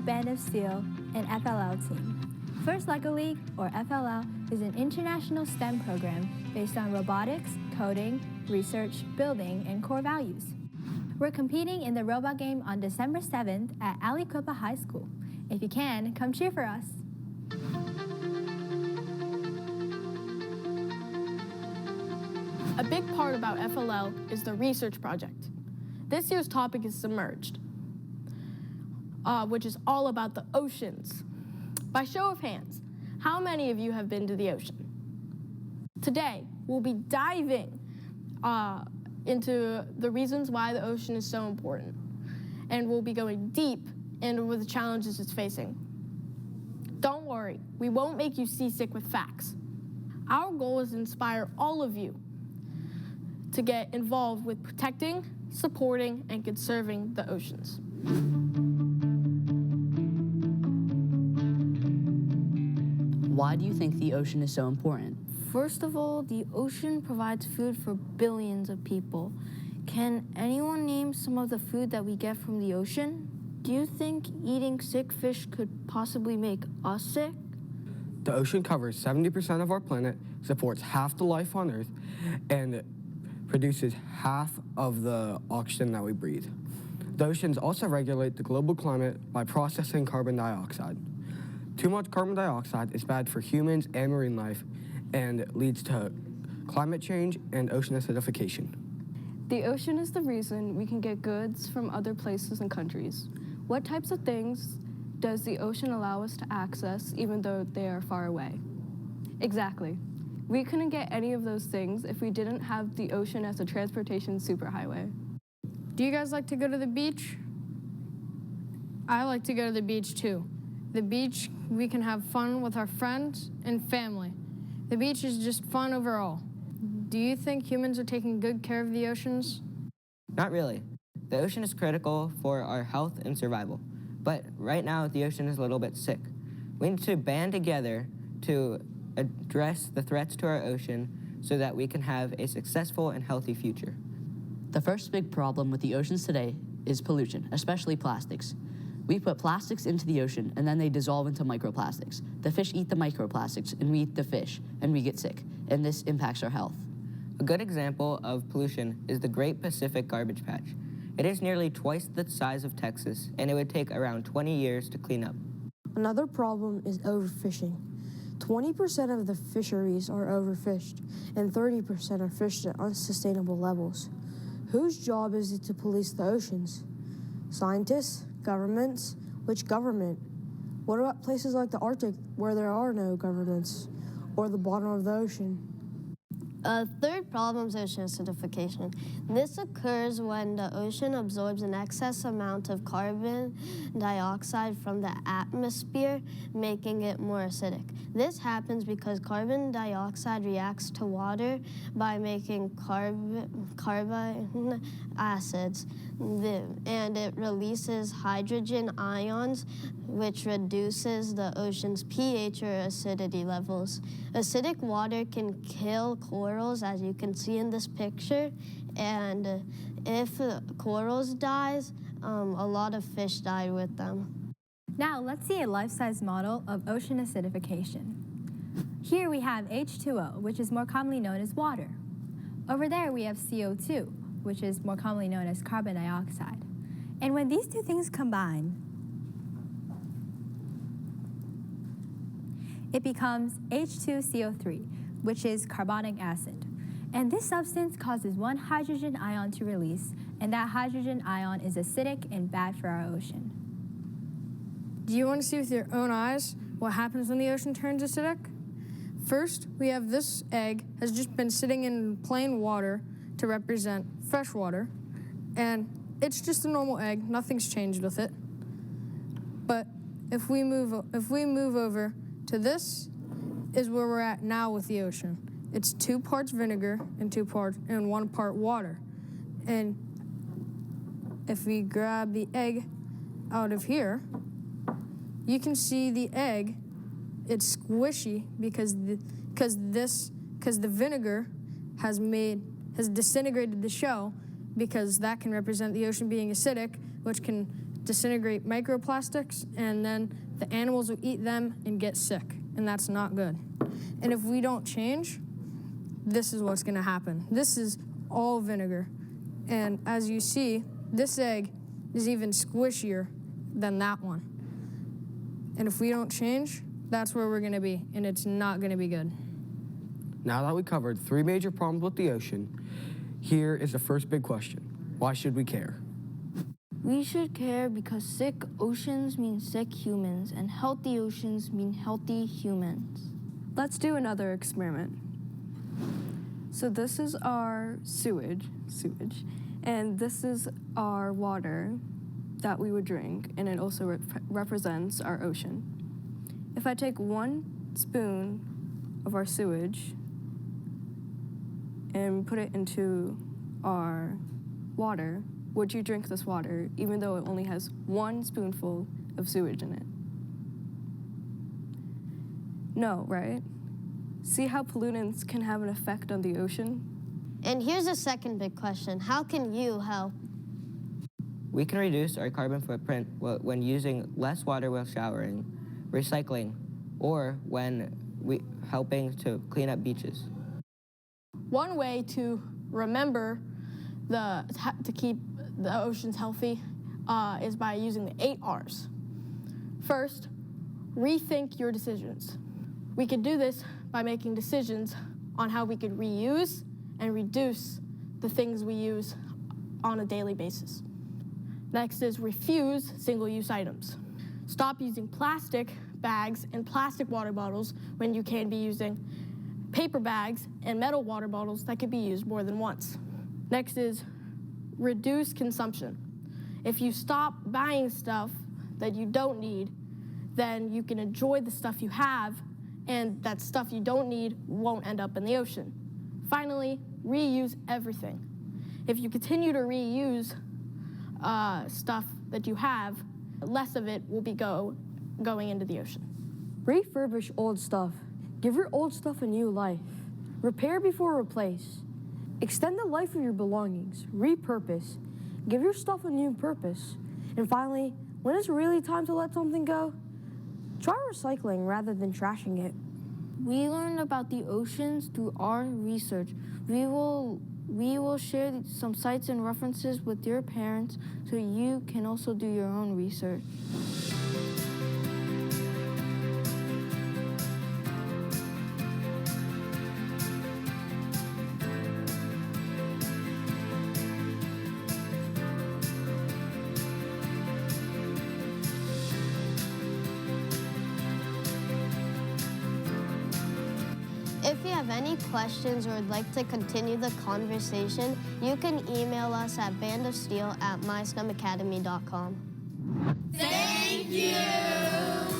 Band of Steel, and FLL team. First LEGO League, or FLL, is an international STEM program based on robotics, coding, research, building, and core values. We're competing in the robot game on December 7th at Aliquippa High School. If you can, come cheer for us. A big part about FLL is the research project. This year's topic is Submerged, which is all about the oceans. By show of hands, how many of you have been to the ocean? Today, we'll be diving into the reasons why the ocean is so important, and we'll be going deep into the challenges it's facing. Don't worry, we won't make you seasick with facts. Our goal is to inspire all of you to get involved with protecting, supporting, and conserving the oceans. Why do you think the ocean is so important? First of all, the ocean provides food for billions of people. Can anyone name some of the food that we get from the ocean? Do you think eating sick fish could possibly make us sick? The ocean covers 70% of our planet, supports half the life on Earth, and produces half of the oxygen that we breathe. The oceans also regulate the global climate by processing carbon dioxide. Too much carbon dioxide is bad for humans and marine life and leads to climate change and ocean acidification. The ocean is the reason we can get goods from other places and countries. What types of things does the ocean allow us to access even though they are far away? Exactly. We couldn't get any of those things if we didn't have the ocean as a transportation superhighway. Do you guys like to go to the beach? I like to go to the beach too. The beach, we can have fun with our friends and family. The beach is just fun overall. Do you think humans are taking good care of the oceans? Not really. The ocean is critical for our health and survival. But right now, the ocean is a little bit sick. We need to band together to address the threats to our ocean so that we can have a successful and healthy future. The first big problem with the oceans today is pollution, especially plastics. We put plastics into the ocean and then they dissolve into microplastics. The fish eat the microplastics and we eat the fish and we get sick, and this impacts our health. A good example of pollution is the Great Pacific Garbage Patch. It is nearly twice the size of Texas, and it would take around 20 years to clean up. Another problem is overfishing. 20% of the fisheries are overfished, and 30% are fished at unsustainable levels. Whose job is it to police the oceans? Scientists? Governments? Which government? What about places like the Arctic where there are no governments, or the bottom of the ocean? A third problem is ocean acidification. This occurs when the ocean absorbs an excess amount of carbon dioxide from the atmosphere, making it more acidic. This happens because carbon dioxide reacts to water by making carbon acids, and it releases hydrogen ions, which reduces the ocean's pH or acidity levels. Acidic water can kill corals, as you can see in this picture, and if corals dies, a lot of fish die with them. Now let's see a life-size model of ocean acidification. Here we have H2O, which is more commonly known as water. Over there we have CO2, which is more commonly known as carbon dioxide. And when these two things combine, it becomes H2CO3, which is carbonic acid. And this substance causes one hydrogen ion to release, and that hydrogen ion is acidic and bad for our ocean. Do you want to see with your own eyes what happens when the ocean turns acidic? First, we have this egg has just been sitting in plain water to represent fresh water, and it's just a normal egg, nothing's changed with it. But if we move over to this is where we're at now with the ocean. It's 2 parts vinegar and 1 part water. And if we grab the egg out of here, you can see the egg, it's squishy because the vinegar has disintegrated the shell, because that can represent the ocean being acidic, which can disintegrate microplastics, and then the animals will eat them and get sick, and that's not good. And if we don't change, this is what's gonna happen. This is all vinegar. And as you see, this egg is even squishier than that one. And if we don't change, that's where we're gonna be, and it's not gonna be good. Now that we covered 3 major problems with the ocean, here is the first big question. Why should we care? We should care because sick oceans mean sick humans, and healthy oceans mean healthy humans. Let's do another experiment. So this is our sewage, and this is our water that we would drink, and it also represents our ocean. If I take 1 spoon of our sewage and put it into our water, would you drink this water even though it only has 1 spoonful of sewage in it? No, right? See how pollutants can have an effect on the ocean? And here's a second big question. How can you help? We can reduce our carbon footprint when using less water while showering, recycling, or when helping to clean up beaches. One way to remember to keep the oceans healthy is by using the 8 R's. First, rethink your decisions. We could do this by making decisions on how we could reuse and reduce the things we use on a daily basis. Next is refuse single-use items. Stop using plastic bags and plastic water bottles when you can be using paper bags and metal water bottles that could be used more than once. Next is reduce consumption. If you stop buying stuff that you don't need, then you can enjoy the stuff you have, and that stuff you don't need won't end up in the ocean. Finally, reuse everything. If you continue to reuse stuff that you have, less of it will be going into the ocean. Refurbish old stuff. Give your old stuff a new life. Repair before replace. Extend the life of your belongings. Repurpose. Give your stuff a new purpose. And finally, when it's really time to let something go, try recycling rather than trashing it. We learned about the oceans through our research. We will share some sites and references with your parents so you can also do your own research. If you have any questions or would like to continue the conversation, you can email us at bandofsteel@mystemacademy.com. Thank you!